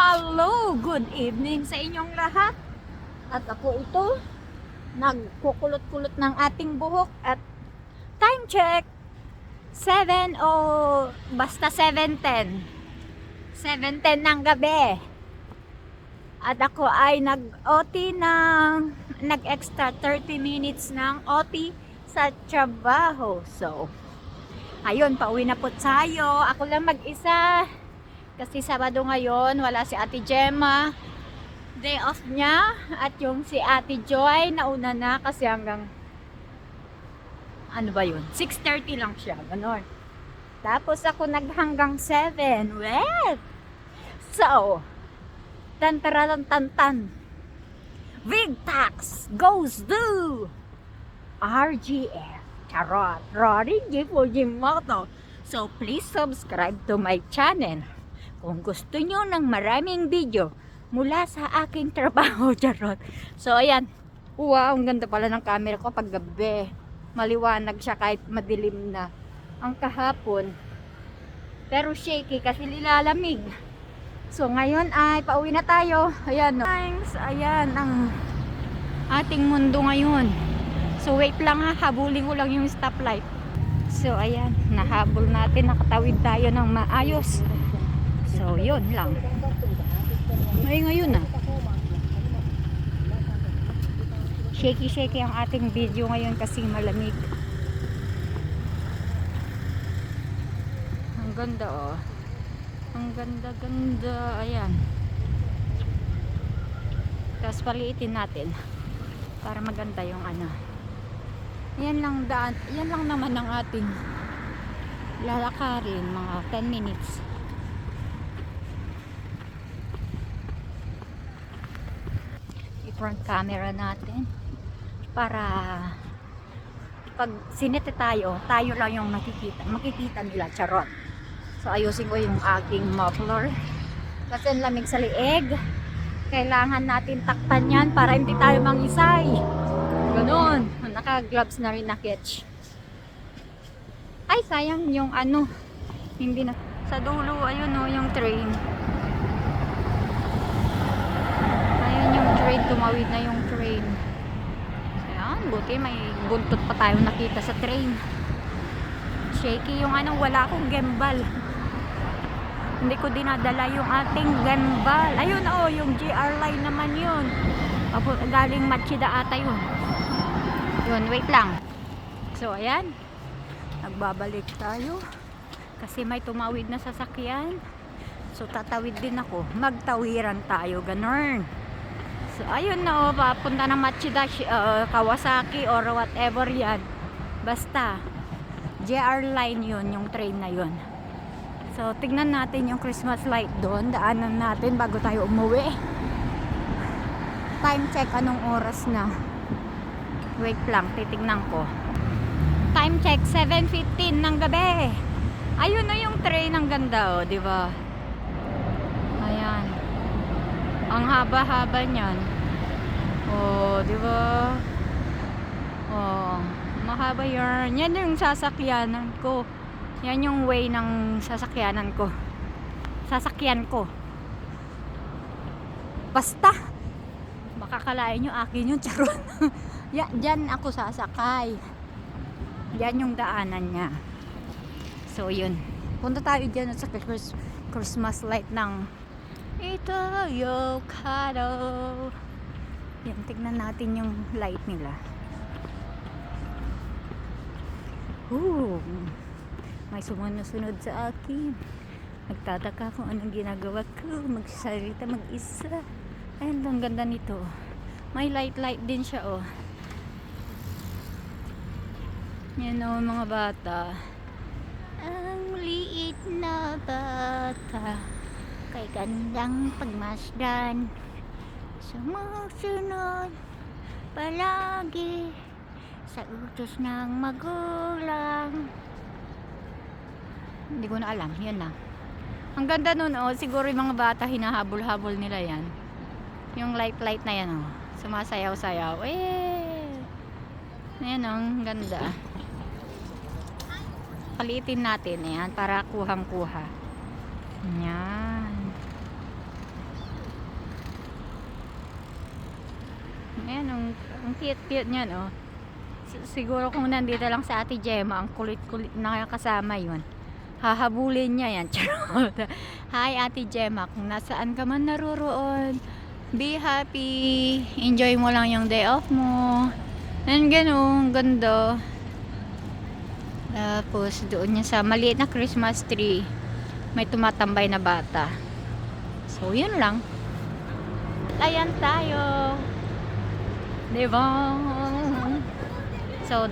Hello! Good evening sa inyong lahat. At ako ito, nagkukulot-kulot ng ating buhok at time check 7 o basta 7:10. 7:10 ng gabi. At ako ay nag-extra 30 minutes ng OT sa trabaho. So, ayun, pauwi na po tayo. Ako lang mag-isa. Kasi Sabado ngayon, wala si Ate Gemma. Day off niya. At yung si Ate Joy, nauna na kasi hanggang, ano ba yun? 6:30 lang siya. Ganon. Tapos ako naghanggang 7. Well, so, tan. Big tax goes to RGF. Charot. Rory Gimoto. So, please subscribe to my channel. Kung gusto nyo ng maraming video mula sa aking trabaho, charot. So, ayan. Wow, ang ganda pala ng camera ko pag gabi. Maliwanag siya kahit madilim na. Ang kahapon. Pero shaky kasi lilalamig. So, ngayon ay pauwi na tayo. Ayan, no. Thanks. Ayan, ang ating mundo ngayon. So, wait lang ha. Habulin ko lang yung stoplight. So, ayan. Nahabol natin. Nakatawid tayo ng maayos. So, yun lang. Ngayon shaky ang ating video ngayon kasi malamig. Ang ganda oh. Ang ganda. Ayan. Tapos paliitin natin para maganda yung ano. Yan lang naman ang ating lalakarin, mga 10 minutes. Front camera natin para pag sinete tayo lang yung makikita nila, charot. So ayusin ko yung aking muffler kasi ang lamig sa liig, kailangan natin takpan yan para hindi tayo mangisay, ganon. Naka gloves na rin na catch. Ay sayang yung ano, hindi na sa dulo. Ayun o, yung train. Tumawid na yung train. Ayan, buti may buntot pa tayo nakita sa train. Shaky yung ano, wala akong gimbal. Hindi ko dinadala yung ating gimbal. Ayun oh, yung GR line naman yun. Galing Machida ata yun. Yun, wait lang. So ayan, nagbabalik tayo kasi may tumawid na sasakyan. So tatawid din ako. Magtawiran tayo, ganun. So, ayun na papunta ng Machida, Kawasaki or whatever yan. Basta, JR line yun, yung train na yun. So, tignan natin yung Christmas light doon. Daanan natin bago tayo umuwi. Time check, anong oras na? Wait lang, titignan ko. Time check, 7:15 ng gabi. Ayun na yung train, ang ganda di ba? Ayan. Ang haba-haba niyan. Oh, di ba? Oh, mahaba yan. Yan yung sasakyanan ko. Yan yung way ng sasakyan ko. Basta makakalain nyo akin yung charot. Diyan ako sasakay. Yan yung daanan niya. So, yun. Punta tayo dyan sa Christmas light ng ito Yokado. Yan, tignan natin yung light nila. May sumusunod sa akin. Nagtataka kung anong ginagawa ko. Magsasalita mag-isa. Ayun, ang ganda nito. May light din siya oh. Yan oh, mga bata. Ang liit na bata kay gandang pagmasdan, sumusunod palagi sa utos ng magulang. Hindi ko na alam, yun lang. Ang ganda nun oh, siguro yung mga bata hinahabol-habol nila yan. Yung light na yan oh, sumasayaw-sayaw. Ayan oh, ang ganda. Palitin natin yan para kuhang-kuha. Yan. Yan, ang cute-cute niyan, oh. Siguro kung nandito lang sa Ate Gemma, ang kulit-kulit na kasama yun. Hahabulin niya yan. Charot. Hi Ate Gemma, kung nasaan ka man naroroon, be happy. Enjoy mo lang yung day off mo. And ganun, ganda. Tapos doon niya sa maliit na Christmas tree, may tumatambay na bata. So yun lang. Ayan tayo. Diba? So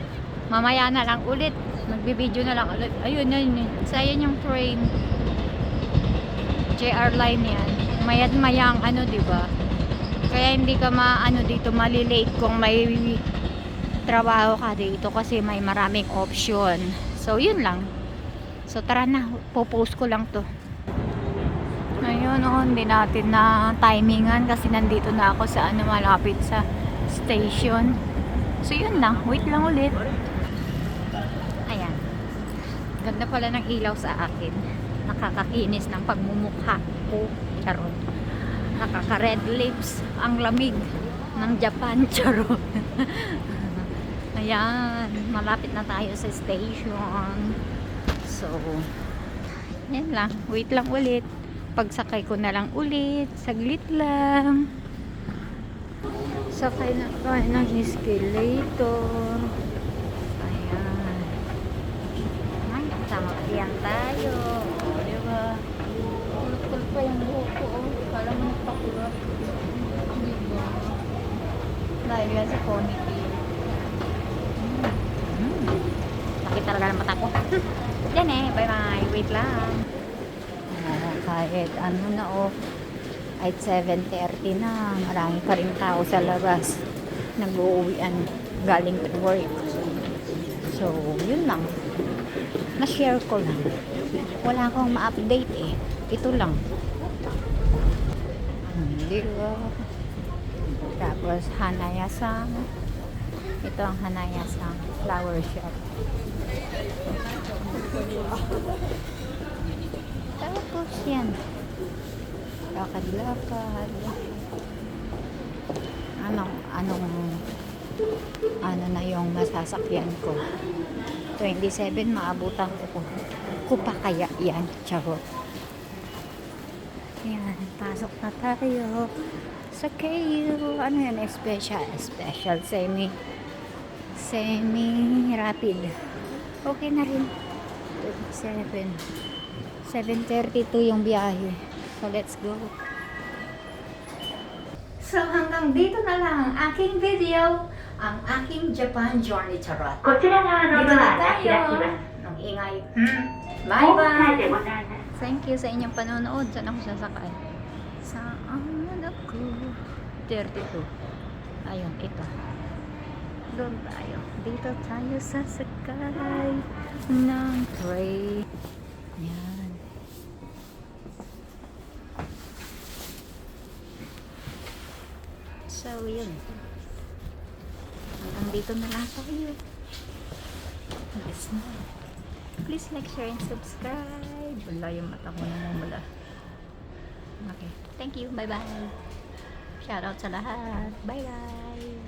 mamaya na lang ulit. Magbibideo na lang ulit. Ayun, ayun. Sayang yung train. JR line yan. Mayat mayang ano, diba? Kaya hindi ka maano dito malilate kung may trabaho ka dito kasi may maraming option. So yun lang. So tara na, po-post ko lang to. Ayun, oh, hindi natin na timingan kasi nandito na ako sa ano, malapit sa station. So yun lang, wait lang ulit. Ayan. Ganda pala ng ilaw sa akin. Nakakakinis ng pagmumukha ko. Charot. Nakaka-red lips. Ang lamig ng Japan. Charot. Ayan, malapit na tayo sa station. So, yan lang. Wait lang ulit. Pagsakay ko na lang ulit. Saglit lang. Sakay na tayo ng escalator. Ayan. Ay, tama yan tayo. O, diba? Kulot-kulot pa yung buhok ko. Kala mo nagpakulot. Diba? Dahil yan sa ponytail. Sakit talaga ng mata ko. Yan eh, bye bye, wait lang. Kahit ano na kahit 7:30 na, marami pa rin tao sa labas. Nag-uuwian galing to work. So, yun lang. Na-share ko lang. Wala akong ma-update eh. Ito lang. Diba? Tapos Hanayasang. Ito ang Hanayasang flower shop. Tapos yan. Lakad-lakad. Ano na yung masasakyan ko. 27 maabutan ko pa kaya yan. Charot. Yan, pasok na tayo sa KU. Ano yan? Special semi rapid. Okay na rin. 7:32 yung biyahe. So let's go. So hanggang dito na lang ang aking video, ang aking Japan journey. Charot. Dito na tayo. Nung ingay. Bye bye. Thank you sa inyong panonood. Saan ako sasakay? Saan ako? 32. Ayun, ito. Doon tayo. Dito tayo sasakay ng train. Yan. So, yun. Hanggang dito na lang tayo. Please like, share, and subscribe. Wala yung mata ko namumula. Okay. Thank you. Bye-bye. Shout out sa lahat. Bye-bye.